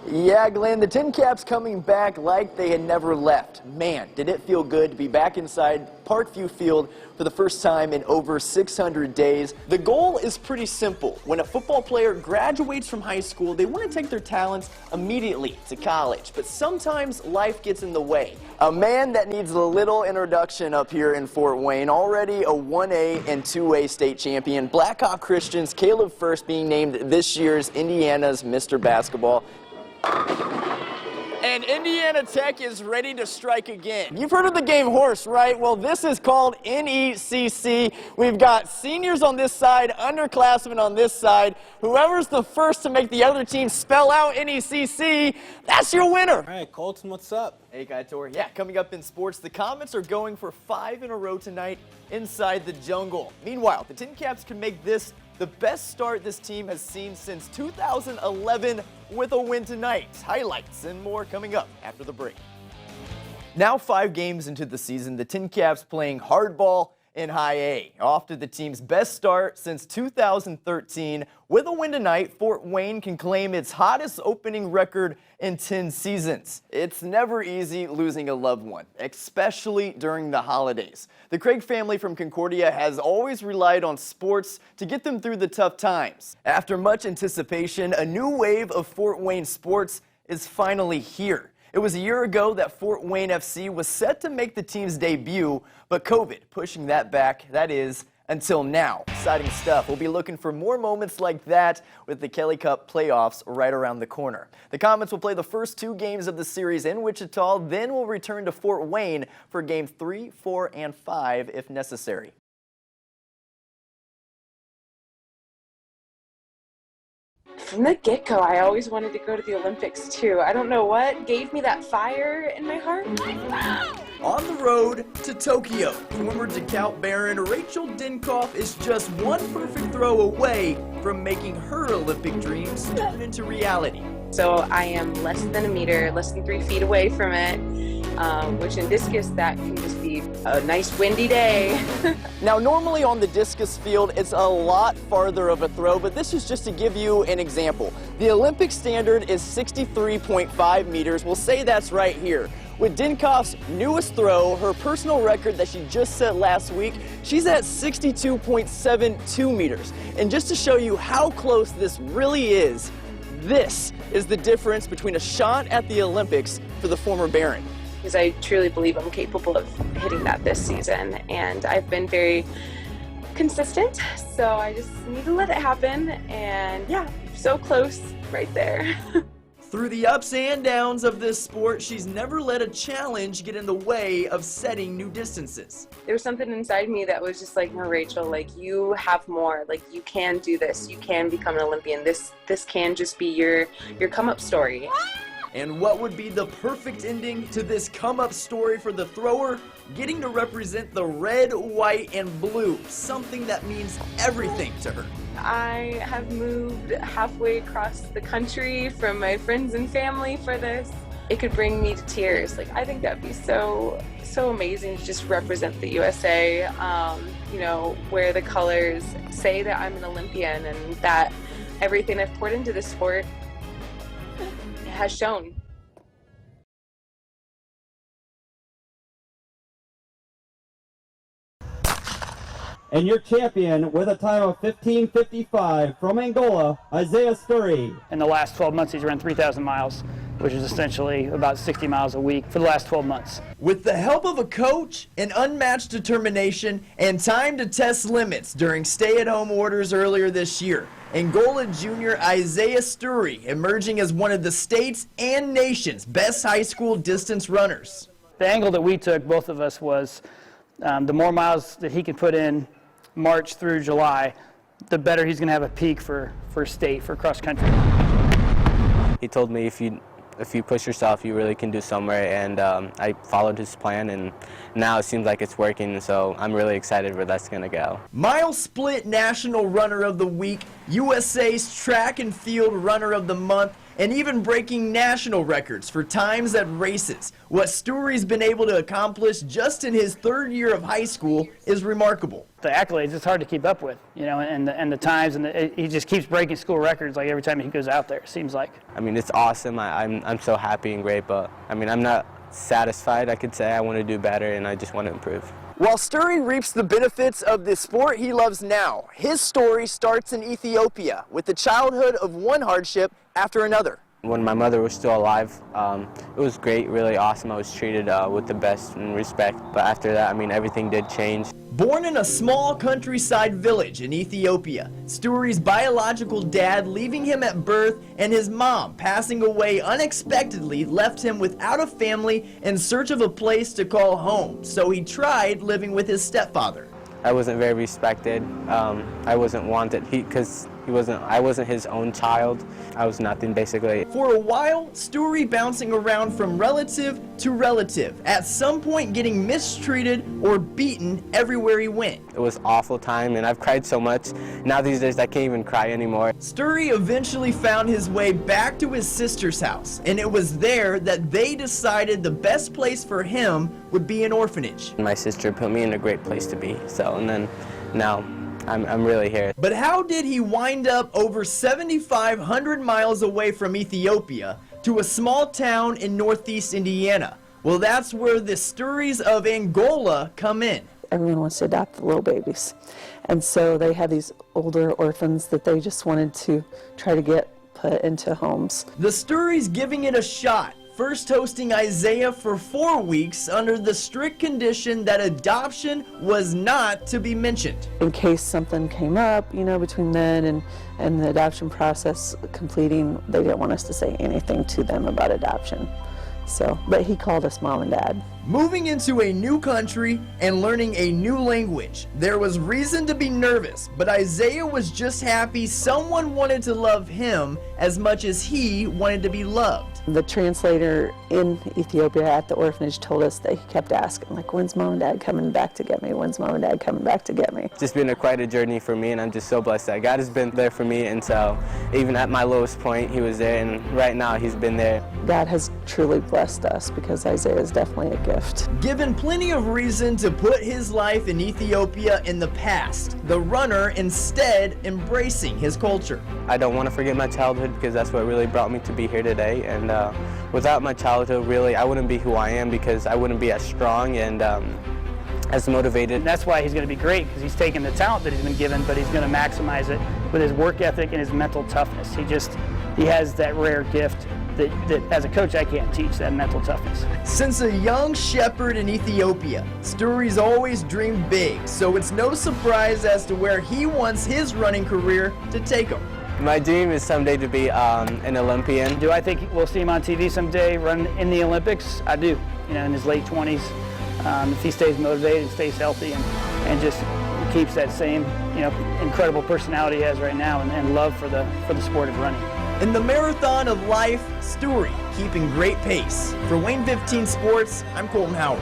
Yeah, Glenn, the Tin Caps coming back like they had never left. Man, did it feel good to be back inside Parkview Field for the first time in over 600 days. The goal is pretty simple. When a football player graduates from high school, they want to take their talents immediately to college. But sometimes life gets in the way. A man that needs a little introduction up here in Fort Wayne, already a 1A and 2A state champion. Blackhawk Christian's Caleb First being named this year's Indiana's Mr. Basketball. And Indiana Tech is ready to strike again. You've heard of the game horse, right? Well, this is called NECC. We've got seniors on this side, underclassmen on this side. Whoever's the first to make the other team spell out NECC, that's your winner. All right, Colton, what's up? Hey, Kaitor. Yeah, coming up in sports, the Comets are going for 5 in a row tonight inside the jungle. Meanwhile, the Tin Caps can make this the best start this team has seen since 2011 with a win tonight. Highlights and more coming up after the break. Now 5 games into the season, the Tin Caps playing hardball in High A. Off to the team's best start since 2013. With a win tonight, Fort Wayne can claim its hottest opening record in 10 seasons. It's never easy losing a loved one, especially during the holidays. The Craig family from Concordia has always relied on sports to get them through the tough times. After much anticipation, a new wave of Fort Wayne sports is finally here. It was a year ago that Fort Wayne FC was set to make the team's debut, but COVID pushing that back, that is, until now. Exciting stuff. We'll be looking for more moments like that with the Kelly Cup playoffs right around the corner. The Comets will play the first 2 games of the series in Wichita, then will return to Fort Wayne for games 3, 4, and 5 if necessary. From the get-go, I always wanted to go to the Olympics too. I don't know what gave me that fire in my heart. On the road to Tokyo, former DeKalb Baron Rachel Dinkoff is just one perfect throw away from making her Olympic dreams turn into reality. So I am less than a meter, less than 3 feet away from it, which in discus that can just be a nice windy day. Now normally on the discus field it's a lot farther of a throw, but this is just to give you an example. The Olympic standard is 63.5 meters. We'll say that's right here. With Dinkoff's newest throw, her personal record that she just set last week, she's at 62.72 meters. And just to show you how close this really is, this is the difference between a shot at the Olympics for the former Baron. Because I truly believe I'm capable of hitting that this season, and I've been very consistent, so I just need to let it happen, and yeah, so close right there. Through the ups and downs of this sport, she's never let a challenge get in the way of setting new distances. There was something inside me that was just like, no, Rachel, like you have more, like you can do this, you can become an Olympian. This can just be your come-up story. And what would be the perfect ending to this come-up story for the thrower? Getting to represent the red, white, and blue, something that means everything to her. I have moved halfway across the country from my friends and family for this. It could bring me to tears. Like, I think that'd be so amazing to just represent the USA, you know, wear the colors, say that I'm an Olympian and that everything I've poured into this sport has shown. And your champion with a time of 15:55 from Angola, Isaiah Sturry. In the last 12 months, he's run 3,000 miles, which is essentially about 60 miles a week for the last 12 months. With the help of a coach, an unmatched determination, and time to test limits during stay-at-home orders earlier this year, Angola junior Isaiah Sturry emerging as one of the state's and nation's best high school distance runners. The angle that we took, both of us, was the more miles that he can put in March through July, the better he's going to have a peak for state, for cross country. He told me if you push yourself, you really can do somewhere, and I followed his plan, and now it seems like it's working, so I'm really excited where that's going to go. Mile split National Runner of the Week, USA's track and field runner of the month, and even breaking national records for times at races. What Story's been able to accomplish just in his third year of high school is remarkable. The accolades, it's hard to keep up with, and the times, and he just keeps breaking school records like every time he goes out there, it seems like. I mean, it's awesome. I'm so happy and great, but I mean, I'm not satisfied, I could say. I want to do better, and I just want to improve. While Sturry reaps the benefits of the sport he loves now, his story starts in Ethiopia with the childhood of one hardship after another. When my mother was still alive, it was great, really awesome. I was treated with the best and respect, but after that, I mean, everything did change. Born in a small countryside village in Ethiopia, Sturry's biological dad leaving him at birth and his mom passing away unexpectedly left him without a family in search of a place to call home, so he tried living with his stepfather. I wasn't very respected. I wasn't wanted because I wasn't his own child. I was nothing, basically. For a while, Sturry bouncing around from relative to relative, at some point getting mistreated or beaten everywhere he went. It was an awful time, and I've cried so much. Now these days, I can't even cry anymore. Sturry eventually found his way back to his sister's house, and it was there that they decided the best place for him would be an orphanage. My sister put me in a great place to be, and then now I'm really here. But how did he wind up over 7,500 miles away from Ethiopia to a small town in northeast Indiana? Well, that's where the Sturrys of Angola come in. Everyone wants to adopt the little babies. And so they had these older orphans that they just wanted to try to get put into homes. The Sturrys giving it a shot, first hosting Isaiah for 4 weeks under the strict condition that adoption was not to be mentioned. In case something came up, between then and the adoption process completing, they didn't want us to say anything to them about adoption. But he called us mom and dad. Moving into a new country and learning a new language, there was reason to be nervous, but Isaiah was just happy someone wanted to love him as much as he wanted to be loved. The translator in Ethiopia at the orphanage told us that he kept asking, when's mom and dad coming back to get me? When's mom and dad coming back to get me? It's just been quite a journey for me, and I'm just so blessed that God has been there for me, and so even at my lowest point, he was there, and right now he's been there. God has truly blessed us because Isaiah is definitely a gift. Given plenty of reason to put his life in Ethiopia in the past, the runner instead embracing his culture. I don't want to forget my childhood because that's what really brought me to be here today, and without my childhood, really, I wouldn't be who I am because I wouldn't be as strong and as motivated. And that's why he's going to be great, because he's taken the talent that he's been given, but he's going to maximize it with his work ethic and his mental toughness. He has that rare gift that as a coach I can't teach, that mental toughness. Since a young shepherd in Ethiopia, Sturry's always dreamed big, so it's no surprise as to where he wants his running career to take him. My dream is someday to be an Olympian. Do I think we'll see him on TV someday run in the Olympics? I do, in his late 20s. If he stays motivated and stays healthy and just keeps that same, incredible personality he has right now and love for the sport of running. In the marathon of life, Sturry keeping great pace. For Wayne 15 Sports, I'm Colton Howard.